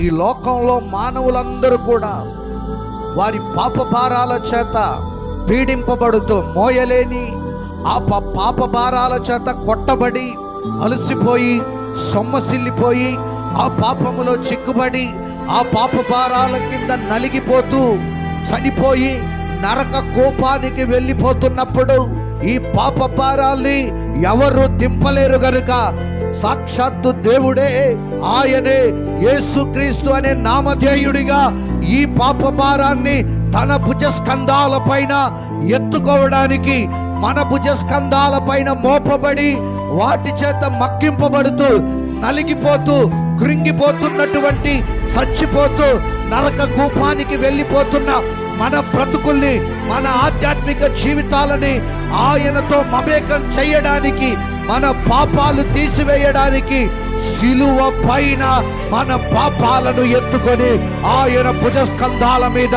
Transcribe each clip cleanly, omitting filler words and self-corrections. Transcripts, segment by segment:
ఈ లోకంలో మానవులందరూ కూడా వారి పాప భారాల చేత పీడింపబడుతూ మోయలేని ఆ పాప భారాల చేత కొట్టబడి అలసిపోయి సొమ్మసిల్లిపోయి ఆ పాపములో చిక్కుబడి ఆ పాప భారాల కింద నలిగిపోతూ చనిపోయి నరక కోపానికి వెళ్ళిపోతున్నప్పుడు ఈ పాప భారాల్ని ఎవరు దింపలేరు గనుక సాక్షాత్తు దేవుడే, ఆయనే యేసుక్రీస్తు అనే నామధేయుడిగా ఈ పాప భారాన్ని తన భుజస్కంధాల పైన ఎత్తుకోవడానికి మన భుజస్కంధాల పైన మోపబడి వాటి చేత మక్కింపబడుతూ నలిగిపోతూ కృంగిపోతున్నటువంటి చచ్చిపోతూ నరక కూపానికి వెళ్ళిపోతున్న మన బ్రతుకుల్ని, మన ఆధ్యాత్మిక జీవితాలని ఆయనతో మమేకం చేయడానికి, మన పాపాలు తీసివేయడానికి సిలువ పైన మన పాపాలను ఎత్తుకొని ఆయన భుజస్కంధాల మీద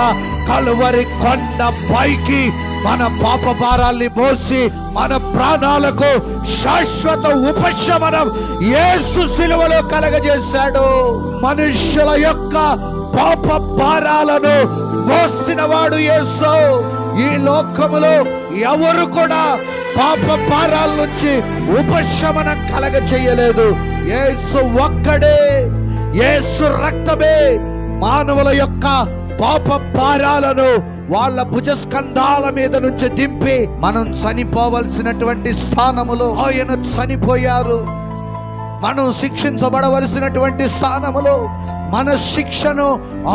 కలువరి కొండ పైకి మన పాప భారాల్ని మోసి మన ప్రాణాలకు శాశ్వత ఉపశమనం యేసు సిలువలో కలగజేశాడు. మనుషుల యొక్క పాప భారాలను మోసిన వాడు యేసు. ఈ లోకములో ఎవరు కూడా పాప భారాల నుంచి ఉపశమనం కలగ చేయలేదు. యేసు ఒక్కడే, యేసు రక్తమే మానవుల యొక్క పాప భారాలను వాళ్ళ భుజస్కంధాల మీద నుంచి దింపి మనం చనిపోవలసినటువంటి స్థానములో ఆయన చనిపోయారు. మనం శిక్షించబడవలసినటువంటి స్థానములో మన శిక్షను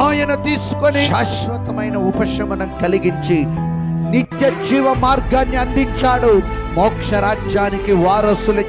ఆయన తీసుకొని శాశ్వతమైన ఉపశమనం కలిగించి నిత్య జీవ మార్గాన్ని అందించాడు. మోక్ష రాజ్యానికి వారసులు